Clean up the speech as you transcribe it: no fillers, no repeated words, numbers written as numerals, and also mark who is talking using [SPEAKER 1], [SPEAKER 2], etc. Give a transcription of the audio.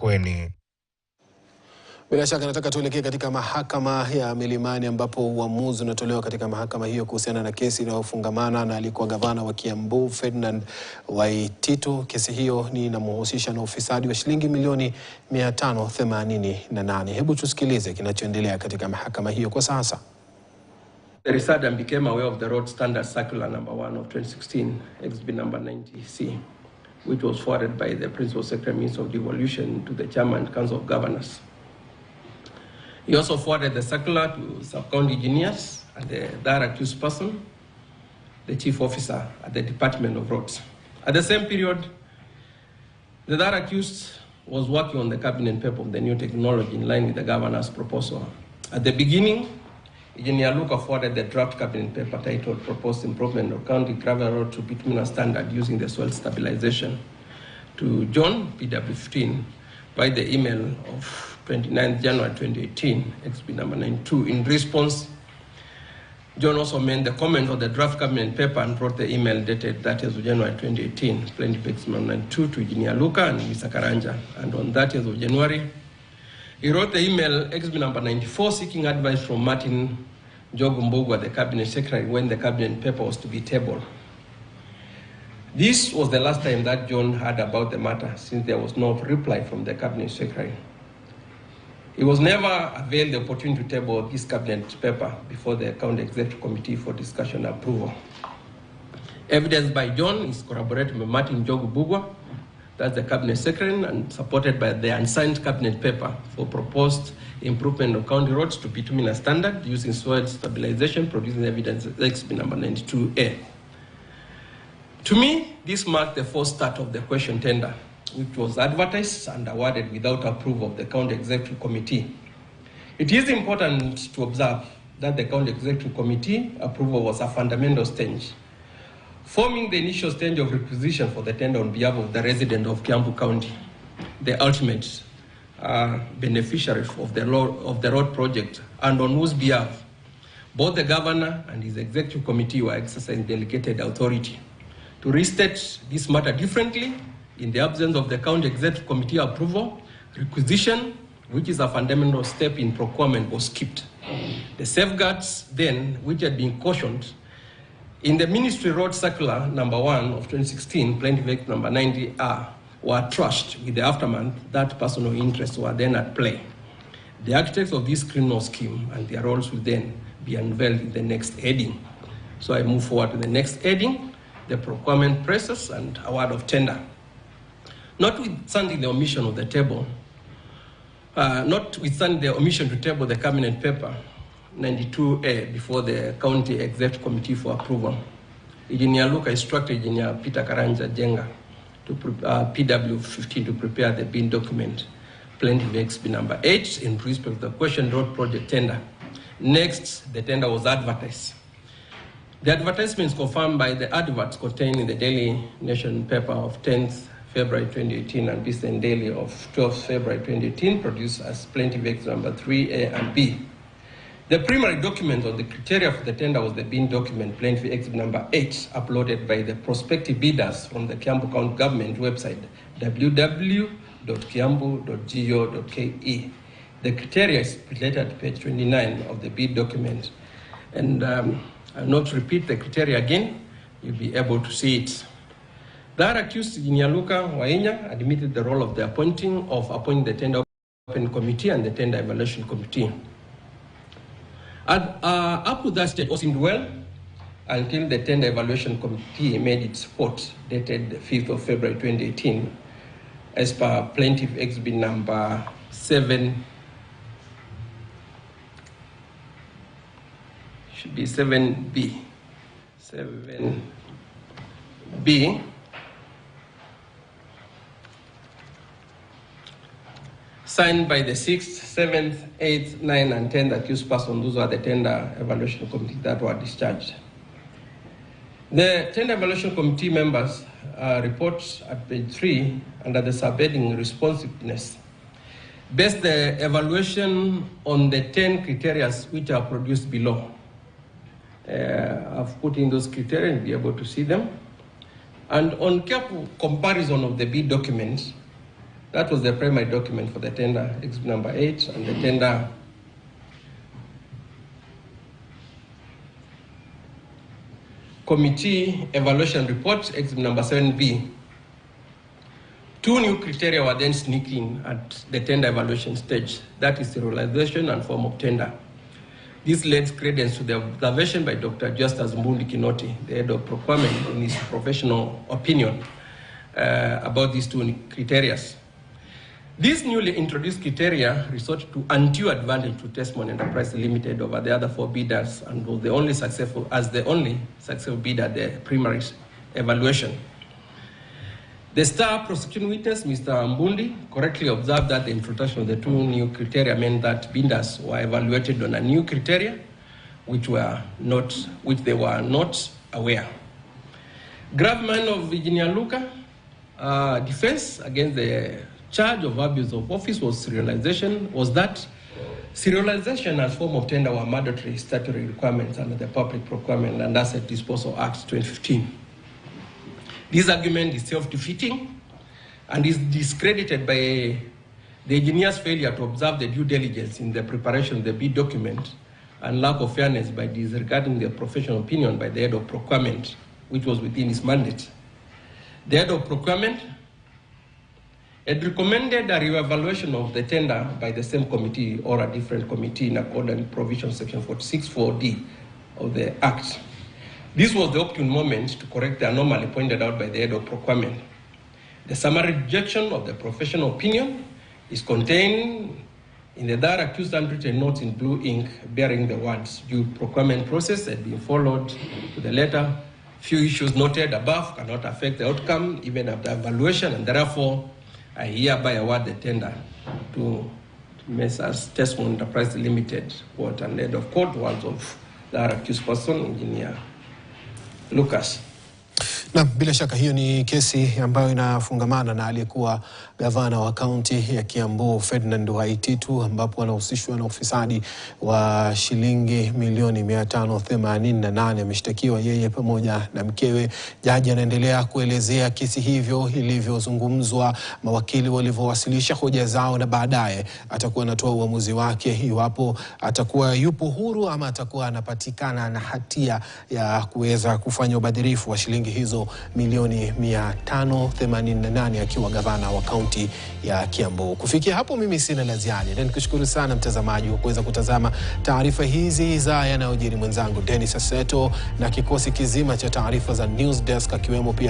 [SPEAKER 1] afueni.
[SPEAKER 2] Bila shaka nataka tuelekee katika mahakama ya Milimani ambapo uamuzi unatolewa katika mahakama hiyo kuhusiana na kesi inayofungamana na aliyekuwa gavana wa Kiambu Ferdinand Waititu. Kesi hiyo ni inamhusisha na ufisadi wa shilingi milioni 588. Hebu tusikilize kinachoendelea katika mahakama hiyo kwa sasa.
[SPEAKER 3] The respondent became aware of the Road Standard Circular number 1 of 2016, XB number 90C, which was forwarded by the Principal Secretary Minister of Devolution to the Chairman and Council of Governors. He also forwarded the circular to sub-county engineers and the other accused person, the chief officer at the Department of Roads. At the same period, the other accused was working on the cabinet paper of the new technology in line with the governor's proposal. At the beginning, Engineer Luka forwarded the draft cabinet paper titled Proposed Improvement of County Gravel Road to Bituminous Standard using the soil stabilization to John, PW15, by the email of 29th January 2018, XB number 92. In response, John also made the comment on the draft cabinet paper and brought the email dated 30th of January 2018, plaintiff XB number 92, to Engineer Luka and Mr. Karanja. And on 30th of January, he wrote the email XB number 94 seeking advice from Martin Jogumbugwa, the cabinet secretary, when the cabinet paper was to be tabled. This was the last time that John heard about the matter, since there was no reply from the cabinet secretary. He was never availed the opportunity to table this cabinet paper before the County Executive Committee for discussion and approval. Evidence by John is corroborated by Martin Jogumbugwa, that's the cabinet secretary, and supported by the unsigned cabinet paper for proposed improvement of county roads to bituminous standard using soil stabilization, producing evidence XB number 92A. To me, this marked the first start of the question tender, which was advertised and awarded without approval of the County Executive Committee. It is important to observe that the County Executive Committee approval was a fundamental stage, forming the initial stage of requisition for the tender on behalf of the resident of Kiambu County, the ultimate beneficiary of the road project, and on whose behalf both the governor and his executive committee were exercising delegated authority. To restate this matter differently, in the absence of the County Executive Committee approval, requisition, which is a fundamental step in procurement, was skipped. The safeguards then, which had been cautioned in the Ministry Road Circular number 1 of 2016, plaintiff number 90R, were trashed with the aftermath that personal interests were then at play. The architects of this criminal scheme and their roles will then be unveiled in the next heading. So I move forward to the next heading, the procurement process and award of tender. Notwithstanding the omission of the table, notwithstanding the omission to table the cabinet paper 92A before the County Executive Committee for approval, Engineer Luka instructed Engineer Peter Karanja Jenga to PW15 to prepare the bin document, plaintiff XB number 8, in respect of the question road project tender. Next, the tender was advertised. The advertisement is confirmed by the adverts contained in the Daily Nation paper of 10th February 2018 and Business Daily of 12th February 2018, produced as plaintiff X number 3A and B. The primary document on the criteria for the tender was the bin document, plaintiff X number 8, uploaded by the prospective bidders from the Kiambu County Government website, www.kiambu.go.ke. The criteria is related at page 29 of the bid document. And I'll not repeat the criteria again, you'll be able to see it. The accused Engineer Luka Wainya admitted the role of the appointing the tender open committee and the tender evaluation committee. Up to that stage, all seemed well until the tender evaluation committee made its report dated the 5th of February 2018, as per plaintiff XB number 7, should be 7B. 7B. Signed by the 6th, 7th, 8th, 9th, and 10th accused persons. Those are the tender evaluation committee that were discharged. The tender evaluation committee members report at page 3 under the subheading responsiveness. Based the evaluation on the 10 criteria which are produced below. I've put in those criteria and be able to see them. And on careful comparison of the bid documents, That was the primary document for the tender, exhibit number 8, and the tender committee evaluation report, exhibit number 7B. 2 new criteria were then sneaked in at the tender evaluation stage. That is serialization and form of tender. This lends credence to the observation by Dr. Justus Mbundi Kinoti, the head of Procurement, in his professional opinion about these 2 criteria. These newly introduced criteria resort to undue advantage to Testimony Enterprise Limited over the other 4 bidders and was the only successful bidder at the primary evaluation. The star prosecuting witness, Mr. Mbundi, correctly observed that the introduction of the 2 new criteria meant that bidders were evaluated on a new criteria, which they were not aware. Gravamen of Virginia Luca defense against the charge of abuse of office was that serialization as form of tender were mandatory statutory requirements under the Public Procurement and Asset Disposal Act 2015. This argument is self-defeating and is discredited by the engineer's failure to observe the due diligence in the preparation of the bid document and lack of fairness by disregarding the professional opinion by the head of Procurement, which was within his mandate. The head of Procurement had recommended a re-evaluation of the tender by the same committee or a different committee in accordance with provision section 46(4)(d) of the Act. This was the opportune moment to correct the anomaly pointed out by the head of Procurement. The summary rejection of the professional opinion is contained in the there accused handwritten notes in blue ink bearing the words due procurement process had been followed to the letter. Few issues noted above cannot affect the outcome even after evaluation, and therefore I hereby award the tender to Messrs. Testimony Enterprise Limited, quote, and head of court, words of the accused person, Engineer Lucas.
[SPEAKER 2] Na bila shaka hiyo ni kesi ambayo inafungamana na aliyekuwa gavana wa kaunti ya Kiambu Ferdinand Waititu, ambapo anahusishwa na ufisadi wa shilingi milioni 588. Ameshtakiwa yeye pamoja na mkewe. Jaji anaendelea kuelezea kesi hivyo ilivyozungumzwa, mawakili walivyowasilisha hoja zao, na baadaye atakuwa anatoa uamuzi wake iwapo atakuwa yupo huru ama atakuwa anapatikana na hatia ya kuweza kufanya ubadhirifu wa shilingi hizo milioni 588 akiwa gavana wa kaunti ya Kiambu. Kufikia hapo mimi sina la ziada. Na nikushukuru sana mtazamaji kwa kuweza kutazama taarifa hizi za yanayojiri. Mwenzangu Dennis Aseto na kikosi kizima cha taarifa za News Desk akiwemo pia